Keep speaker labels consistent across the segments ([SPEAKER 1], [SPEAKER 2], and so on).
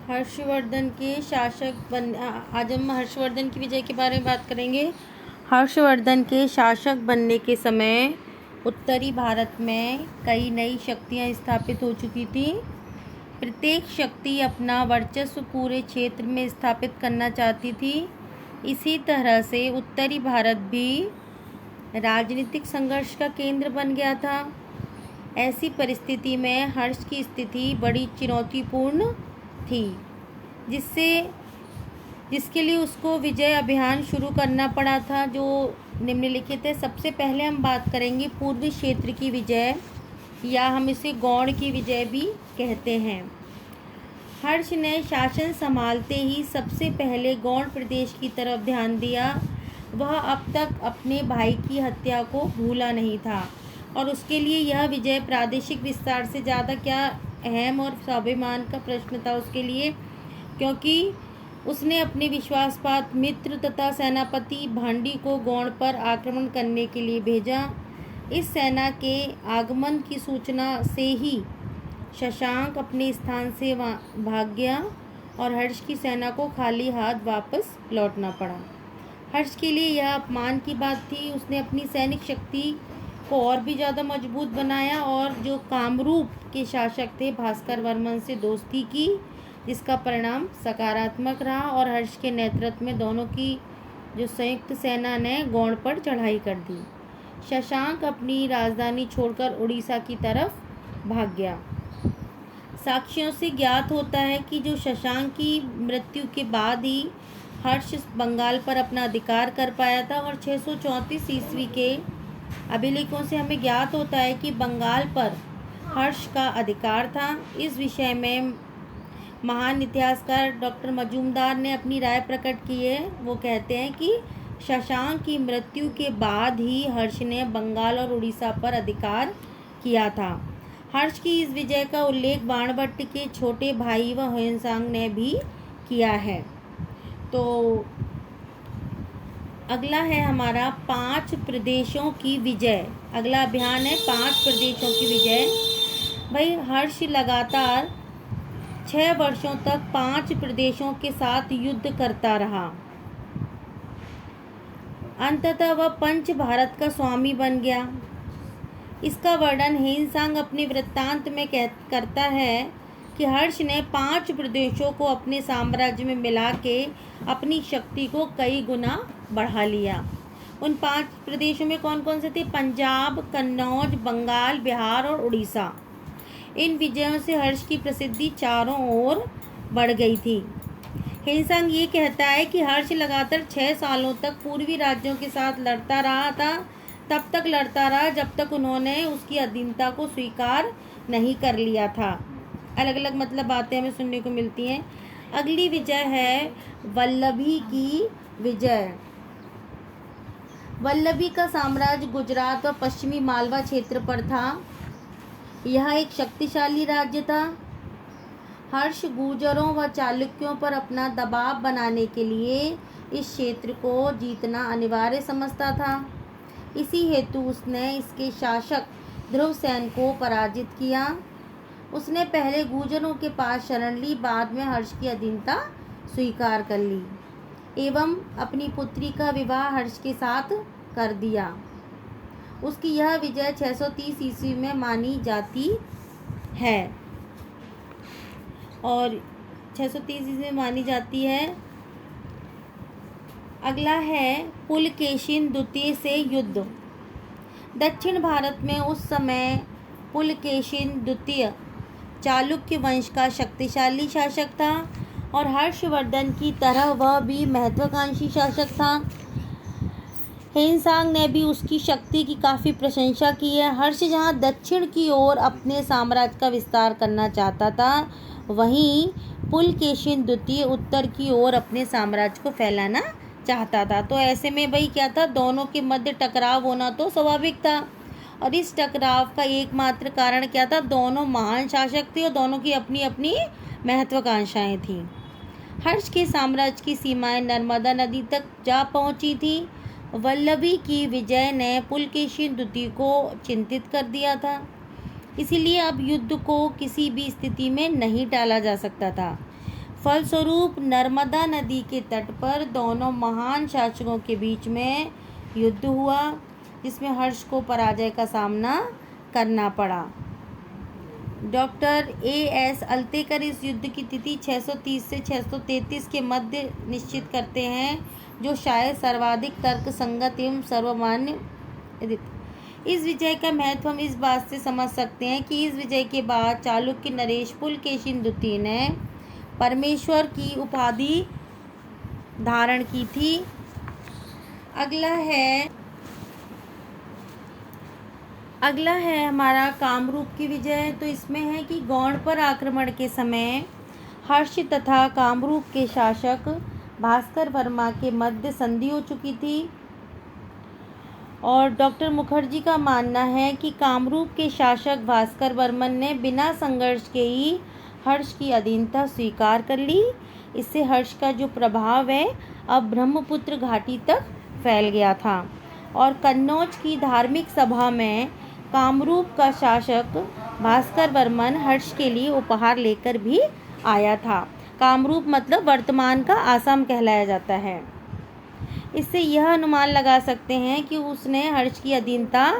[SPEAKER 1] हर्षवर्धन के शासक बन आज हम हर्षवर्धन की विजय के बारे में बात करेंगे। हर्षवर्धन के शासक बनने के समय उत्तरी भारत में कई नई शक्तियां स्थापित हो चुकी थी। प्रत्येक शक्ति अपना वर्चस्व पूरे क्षेत्र में स्थापित करना चाहती थी। इसी तरह से उत्तरी भारत भी राजनीतिक संघर्ष का केंद्र बन गया था। ऐसी परिस्थिति में हर्ष की स्थिति बड़ी चुनौतीपूर्ण थी, जिसके लिए उसको विजय अभियान शुरू करना पड़ा था, जो निम्नलिखित है। सबसे पहले हम बात करेंगे पूर्वी क्षेत्र की विजय, या हम इसे गौड़ की विजय भी कहते हैं। हर्ष ने शासन संभालते ही सबसे पहले गौड़ प्रदेश की तरफ ध्यान दिया। वह अब तक अपने भाई की हत्या को भूला नहीं था, और उसके लिए यह विजय प्रादेशिक विस्तार से ज़्यादा क्या अहम और स्वाभिमान का प्रश्न था उसके लिए, क्योंकि उसने अपने विश्वासपात्र मित्र तथा सेनापति भांडी को गौड़ पर आक्रमण करने के लिए भेजा। इस सेना के आगमन की सूचना से ही शशांक अपने स्थान से भाग गया और हर्ष की सेना को खाली हाथ वापस लौटना पड़ा। हर्ष के लिए यह अपमान की बात थी। उसने अपनी सैनिक शक्ति को और भी ज़्यादा मजबूत बनाया और जो कामरूप के शासक थे भास्कर वर्मन से दोस्ती की, जिसका परिणाम सकारात्मक रहा और हर्ष के नेतृत्व में दोनों की जो संयुक्त सेना ने गौड़ पर चढ़ाई कर दी। शशांक अपनी राजधानी छोड़कर उड़ीसा की तरफ भाग गया। साक्ष्यों से ज्ञात होता है कि जो शशांक की मृत्यु के बाद ही हर्ष बंगाल पर अपना अधिकार कर पाया था, और 634 ईस्वी के अभिलेखों से हमें ज्ञात होता है कि बंगाल पर हर्ष का अधिकार था। इस विषय में महान इतिहासकार डॉक्टर मजूमदार ने अपनी राय प्रकट की है। वो कहते हैं कि शशांक की मृत्यु के बाद ही हर्ष ने बंगाल और उड़ीसा पर अधिकार किया था। हर्ष की इस विजय का उल्लेख बाणभट्ट के छोटे भाई व ह्वेनसांग ने भी किया है। तो अगला है हमारा 5 प्रदेशों की विजय। अगला अभियान है 5 प्रदेशों की विजय। भाई हर्ष लगातार 6 वर्षों तक 5 प्रदेशों के साथ युद्ध करता रहा। अंततः वह पंच भारत का स्वामी बन गया। इसका वर्णन ह्वेनसांग अपने वृत्तांत में करता है कि हर्ष ने 5 प्रदेशों को अपने साम्राज्य में मिला के अपनी शक्ति को कई गुना बढ़ा लिया। उन 5 प्रदेशों में कौन कौन से थे? पंजाब, कन्नौज, बंगाल, बिहार और उड़ीसा। इन विजयों से हर्ष की प्रसिद्धि चारों ओर बढ़ गई थी। ह्वेनसांग ये कहता है कि हर्ष लगातार 6 सालों तक पूर्वी राज्यों के साथ लड़ता रहा था। तब तक लड़ता रहा जब तक उन्होंने उसकी अधीनता को स्वीकार नहीं कर लिया था। अलग अलग मतलब बातें हमें सुनने को मिलती हैं। अगली विजय है वल्लभी की विजय। वल्लभी का साम्राज्य गुजरात व पश्चिमी मालवा क्षेत्र पर था। यह एक शक्तिशाली राज्य था। हर्ष गुर्जरों व चालुक्यों पर अपना दबाव बनाने के लिए इस क्षेत्र को जीतना अनिवार्य समझता था। इसी हेतु उसने इसके शासक ध्रुवसेन को पराजित किया। उसने पहले गुर्जरों के पास शरण ली, बाद में हर्ष की अधीनता स्वीकार कर ली एवं अपनी पुत्री का विवाह हर्ष के साथ कर दिया। उसकी यह विजय 630 ईस्वी में मानी जाती है और 630 ईस्वी में मानी जाती है। अगला है पुलकेशिन द्वितीय से युद्ध। दक्षिण भारत में उस समय पुलकेशिन द्वितीय चालुक्य वंश का शक्तिशाली शासक था और हर्षवर्धन की तरह वह भी महत्वाकांक्षी शासक था। ह्वेनसांग ने भी उसकी शक्ति की काफ़ी प्रशंसा की है। हर्ष जहाँ दक्षिण की ओर अपने साम्राज्य का विस्तार करना चाहता था, वहीं पुलकेशिन द्वितीय उत्तर की ओर अपने साम्राज्य को फैलाना चाहता था। तो ऐसे में भाई क्या था, दोनों के मध्य टकराव होना तो स्वाभाविक था, और इस टकराव का एकमात्र कारण क्या था? दोनों महान शासक थे और दोनों की अपनी अपनी महत्वाकांक्षाएं थीं। हर्ष के साम्राज्य की सीमाएं नर्मदा नदी तक जा पहुंची थी। वल्लभी की विजय ने पुलकेशिन द्वितीय को चिंतित कर दिया था। इसीलिए अब युद्ध को किसी भी स्थिति में नहीं टाला जा सकता था। फलस्वरूप नर्मदा नदी के तट पर दोनों महान शासकों के बीच में युद्ध हुआ, जिसमें हर्ष को पराजय का सामना करना पड़ा। Doctor A.S. अल्तेकर इस युद्ध की तिथि 630 से 633 के मध्य निश्चित करते हैं, जो शायद सर्वाधिक तर्कसंगत एवं सर्वमान्य। इस विजय का महत्व हम इस बात से समझ सकते हैं कि इस विजय के बाद चालुक्य नरेश पुलकेशिन द्वितीय ने परमेश्वर की उपाधि धारण की थी। अगला है हमारा कामरूप की विजय। तो इसमें है कि गौड़ पर आक्रमण के समय हर्ष तथा कामरूप के शासक भास्कर वर्मा के मध्य संधि हो चुकी थी, और डॉक्टर मुखर्जी का मानना है कि कामरूप के शासक भास्कर वर्मन ने बिना संघर्ष के ही हर्ष की अधीनता स्वीकार कर ली। इससे हर्ष का जो प्रभाव है अब ब्रह्मपुत्र घाटी तक फैल गया था, और कन्नौज की धार्मिक सभा में कामरूप का शासक भास्कर वर्मन हर्ष के लिए उपहार लेकर भी आया था। कामरूप मतलब वर्तमान का आसाम कहलाया जाता है। इससे यह अनुमान लगा सकते हैं कि उसने हर्ष की अधीनता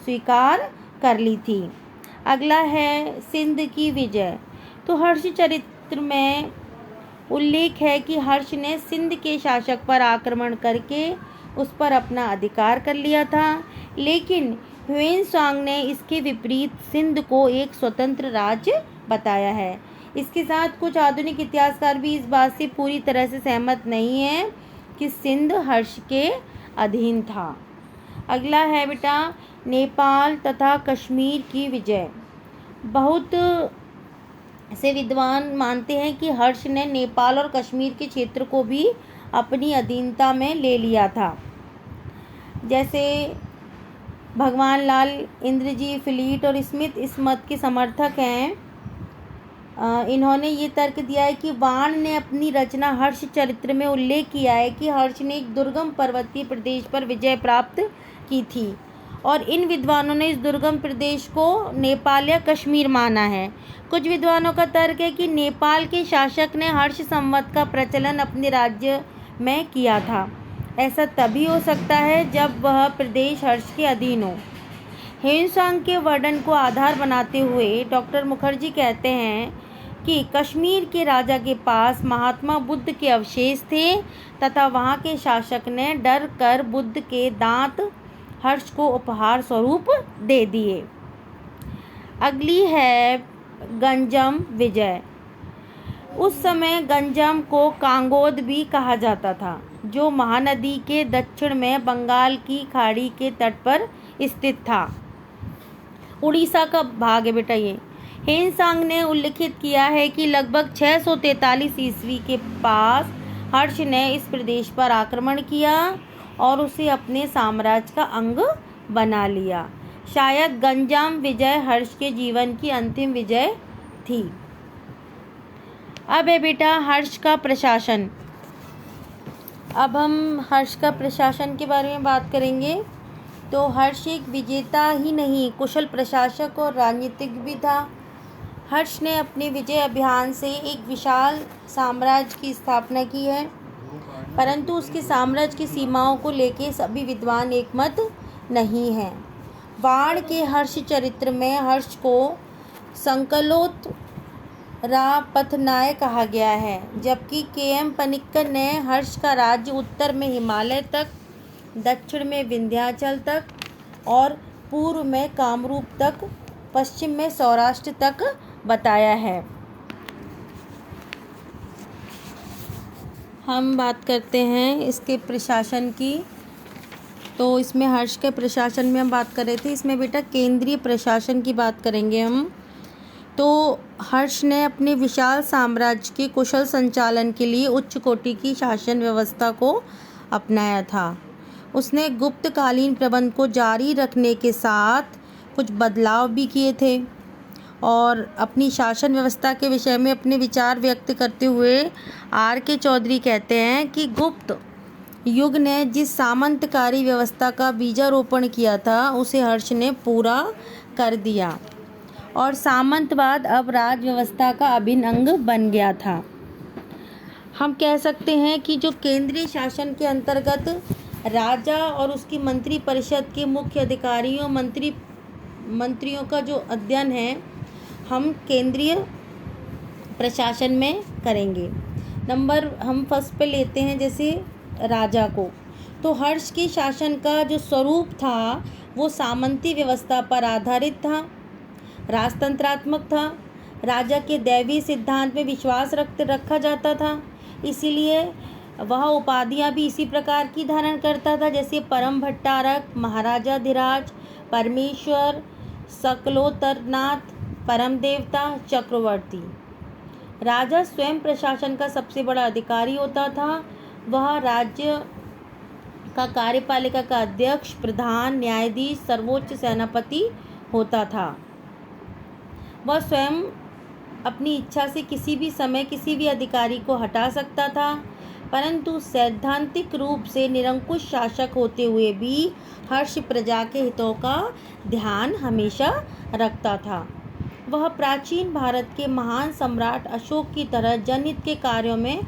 [SPEAKER 1] स्वीकार कर ली थी। अगला है सिंध की विजय। तो हर्ष चरित्र में उल्लेख है कि हर्ष ने सिंध के शासक पर आक्रमण करके उस पर अपना अधिकार कर लिया था, लेकिन ह्वेनसांग ने इसके विपरीत सिंध को एक स्वतंत्र राज्य बताया है। इसके साथ कुछ आधुनिक इतिहासकार भी इस बात से पूरी तरह से सहमत नहीं हैं कि सिंध हर्ष के अधीन था। अगला है बेटा नेपाल तथा कश्मीर की विजय। बहुत से विद्वान मानते हैं कि हर्ष ने नेपाल और कश्मीर के क्षेत्र को भी अपनी अधीनता में ले लिया था। जैसे भगवान लाल, इंद्रजी, फिलीट और स्मिथ इस मत के समर्थक हैं। इन्होंने ये तर्क दिया है कि वाण ने अपनी रचना हर्ष चरित्र में उल्लेख किया है कि हर्ष ने एक दुर्गम पर्वतीय प्रदेश पर विजय प्राप्त की थी, और इन विद्वानों ने इस दुर्गम प्रदेश को नेपाल या कश्मीर माना है। कुछ विद्वानों का तर्क है कि नेपाल के शासक ने हर्ष संवत का प्रचलन अपने राज्य में किया था। ऐसा तभी हो सकता है जब वह प्रदेश हर्ष के अधीन हो। ह्वेनसांग के वर्णन को आधार बनाते हुए डॉक्टर मुखर्जी कहते हैं कि कश्मीर के राजा के पास महात्मा बुद्ध के अवशेष थे तथा वहाँ के शासक ने डर कर बुद्ध के दांत हर्ष को उपहार स्वरूप दे दिए। अगली है गंजम विजय। उस समय गंजम को कांगोद भी कहा जाता था, जो महानदी के दक्षिण में बंगाल की खाड़ी के तट पर स्थित था। उड़ीसा का भाग है बेटा ये। ह्वेनसांग ने उल्लिखित किया है कि लगभग 643 ईस्वी के पास हर्ष ने इस प्रदेश पर आक्रमण किया और उसे अपने साम्राज्य का अंग बना लिया। शायद गंजाम विजय हर्ष के जीवन की अंतिम विजय थी। अब है बेटा हर्ष का प्रशासन। अब हम हर्ष का प्रशासन के बारे में बात करेंगे। तो हर्ष एक विजेता ही नहीं, कुशल प्रशासक और राजनीतिक भी था। हर्ष ने अपने विजय अभियान से एक विशाल साम्राज्य की स्थापना की है, परंतु उसके साम्राज्य की सीमाओं को लेकर सभी विद्वान एकमत नहीं हैं। वाण के हर्ष चरित्र में हर्ष को संकलोत्तरापथनाय कहा गया है, जबकि के.एम. पनिक्कर ने हर्ष का राज्य उत्तर में हिमालय तक, दक्षिण में विंध्याचल तक और पूर्व में कामरूप तक, पश्चिम में सौराष्ट्र तक बताया है। हम बात करते हैं इसके प्रशासन की। तो इसमें हर्ष के प्रशासन में हम बात कर रहे थे, इसमें बेटा केंद्रीय प्रशासन की बात करेंगे हम। तो हर्ष ने अपने विशाल साम्राज्य के कुशल संचालन के लिए उच्च कोटि की शासन व्यवस्था को अपनाया था। उसने गुप्तकालीन प्रबंध को जारी रखने के साथ कुछ बदलाव भी किए थे, और अपनी शासन व्यवस्था के विषय में अपने विचार व्यक्त करते हुए R.K. चौधरी कहते हैं कि गुप्त युग ने जिस सामंतकारी व्यवस्था का बीजारोपण किया था उसे हर्ष ने पूरा कर दिया, और सामंतवाद अब राज व्यवस्था का अभिन्न अंग बन गया था। हम कह सकते हैं कि जो केंद्रीय शासन के अंतर्गत राजा और उसकी मंत्री परिषद के मुख्य अधिकारियों मंत्रियों का जो अध्ययन है हम केंद्रीय प्रशासन में करेंगे। हम फर्स्ट पे लेते हैं जैसे राजा को। तो हर्ष के शासन का जो स्वरूप था वो सामंती व्यवस्था पर आधारित था, राजतंत्रात्मक था। राजा के दैवीय सिद्धांत में विश्वास रखा जाता था, इसीलिए वह उपाधियां भी इसी प्रकार की धारण करता था, जैसे परम भट्टारक, महाराजाधिराज, परमेश्वर, सकलोतरनाथ, परम देवता, चक्रवर्ती। राजा स्वयं प्रशासन का सबसे बड़ा अधिकारी होता था। वह राज्य का कार्यपालिका का अध्यक्ष, प्रधान, न्यायाधीश, सर्वोच्च सेनापति होता था। वह स्वयं अपनी इच्छा से किसी भी समय किसी भी अधिकारी को हटा सकता था, परंतु सैद्धांतिक रूप से निरंकुश शासक होते हुए भी हर्ष प्रजा के हितों का ध्यान हमेशा रखता था। वह प्राचीन भारत के महान सम्राट अशोक की तरह जनहित के कार्यों में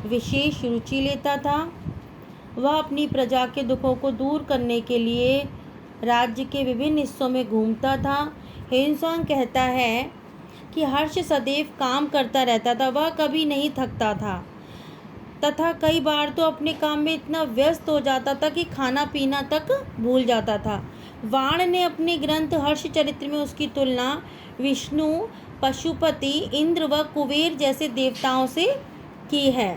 [SPEAKER 1] विशेष रुचि लेता था। वह अपनी प्रजा के दुखों को दूर करने के लिए राज्य के विभिन्न हिस्सों में घूमता था। ह्वेनसांग कहता है कि हर्ष सदैव काम करता रहता था, वह कभी नहीं थकता था तथा कई बार तो अपने काम में इतना व्यस्त हो जाता था कि खाना पीना तक भूल जाता था। वाण ने अपने ग्रंथ हर्ष चरित्र में उसकी तुलना विष्णु, पशुपति, इंद्र व कुबेर जैसे देवताओं से की है।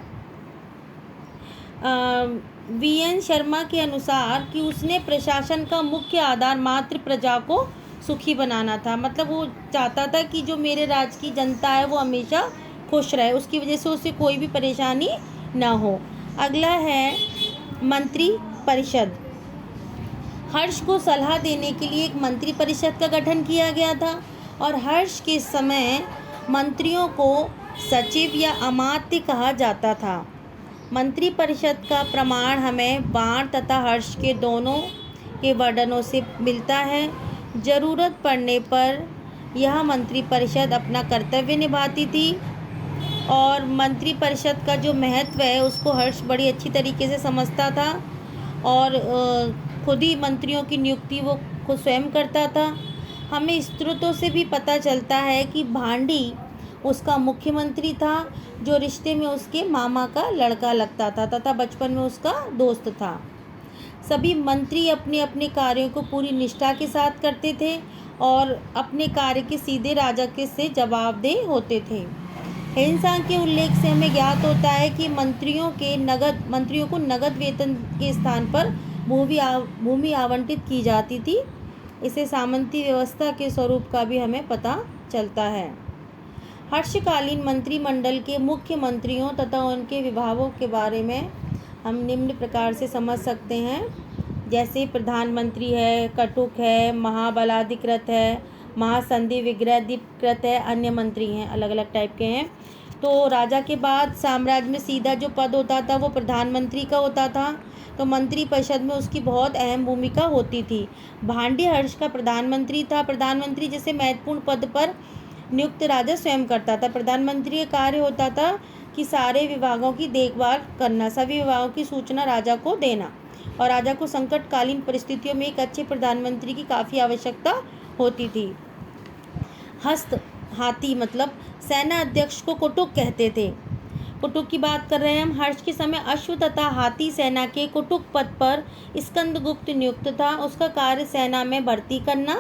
[SPEAKER 1] वी.एन. शर्मा के अनुसार कि उसने प्रशासन का मुख्य आधार मात्र प्रजा को सुखी बनाना था, मतलब वो चाहता था कि जो मेरे राज्य की जनता है वो हमेशा खुश रहे, उसकी वजह से उसे कोई भी परेशानी ना हो। अगला है मंत्री परिषद। हर्ष को सलाह देने के लिए एक मंत्री परिषद का गठन किया गया था और हर्ष के समय मंत्रियों को सचिव या अमात्य कहा जाता था। मंत्री परिषद का प्रमाण हमें बाण तथा हर्ष के दोनों के वर्णनों से मिलता है। जरूरत पड़ने पर यह मंत्री परिषद अपना कर्तव्य निभाती थी और मंत्री परिषद का जो महत्व है उसको हर्ष बड़ी अच्छी तरीके से समझता था और खुद ही मंत्रियों की नियुक्ति वो खुद स्वयं करता था। हमें स्रोतों से भी पता चलता है कि भांडी उसका मुख्यमंत्री था, जो रिश्ते में उसके मामा का लड़का लगता था तथा बचपन में उसका दोस्त था। सभी मंत्री अपने अपने कार्यों को पूरी निष्ठा के साथ करते थे और अपने कार्य के सीधे राजा के से जवाबदेह होते थे। ह्वेनसांग के उल्लेख से हमें ज्ञात होता है कि मंत्रियों को नगद वेतन के स्थान पर भूमि आवंटित की जाती थी। इसे सामंती व्यवस्था के स्वरूप का भी हमें पता चलता है। हर्षकालीन मंत्रिमंडल के मुख्य मंत्रियों तथा उनके विभागों के बारे में हम निम्न प्रकार से समझ सकते हैं, जैसे प्रधानमंत्री है, कटुक है, महाबलाधिकृत है, महासंधि विग्रहाधिकृत है, अन्य मंत्री हैं, अलग अलग टाइप के हैं। तो राजा के बाद साम्राज्य में सीधा जो पद होता था वो प्रधानमंत्री का होता था, तो मंत्री परिषद में उसकी बहुत अहम भूमिका होती थी। भांडी हर्ष का प्रधानमंत्री था। प्रधानमंत्री जैसे महत्वपूर्ण पद पर नियुक्त राजा स्वयं करता था। प्रधानमंत्री का कार्य होता था कि सारे विभागों की देखभाल करना, सभी विभागों की सूचना राजा को देना और राजा को संकटकालीन परिस्थितियों में एक अच्छे प्रधानमंत्री की काफ़ी आवश्यकता होती थी। हस्त हाथी मतलब सेना अध्यक्ष को कुटुक कहते थे। कुटुक की बात कर रहे हैं हम। हर्ष के समय अश्व तथा हाथी सेना के कुटुक पद पर स्कंदगुप्त नियुक्त था। उसका कार्य सेना में भर्ती करना,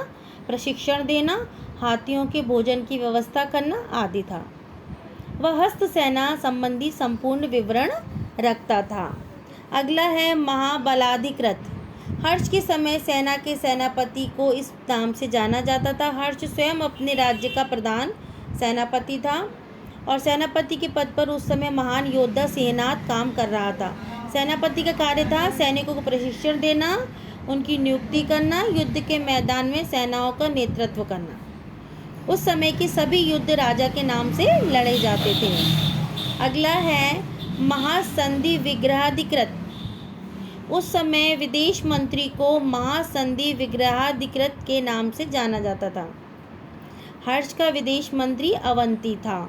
[SPEAKER 1] प्रशिक्षण देना, हाथियों के भोजन की व्यवस्था करना आदि था। वह हस्त सेना संबंधी संपूर्ण विवरण रखता था। अगला है महाबलाधिकृत। हर्ष के समय सेना के सेनापति को इस नाम से जाना जाता था। हर्ष स्वयं अपने राज्य का प्रधान सेनापति था और सेनापति के पद पर उस समय महान योद्धा सेनाथ काम कर रहा था। सेनापति का कार्य था सैनिकों को प्रशिक्षण देना, उनकी नियुक्ति करना, युद्ध के मैदान में सेनाओं का नेतृत्व करना। उस समय के सभी युद्ध राजा के नाम से लड़े जाते थे। अगला है महासंधि विग्रहाधिकृत। उस समय विदेश मंत्री को महासंधि विग्रहाधिकृत के नाम से जाना जाता था। हर्ष का विदेश मंत्री अवंती था।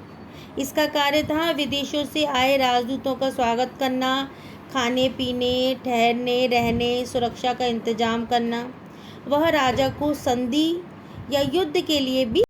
[SPEAKER 1] इसका कार्य था विदेशों से आए राजदूतों का स्वागत करना, खाने पीने, ठहरने, रहने, सुरक्षा का इंतजाम करना। वह राजा को संधि या युद्ध के लिए भी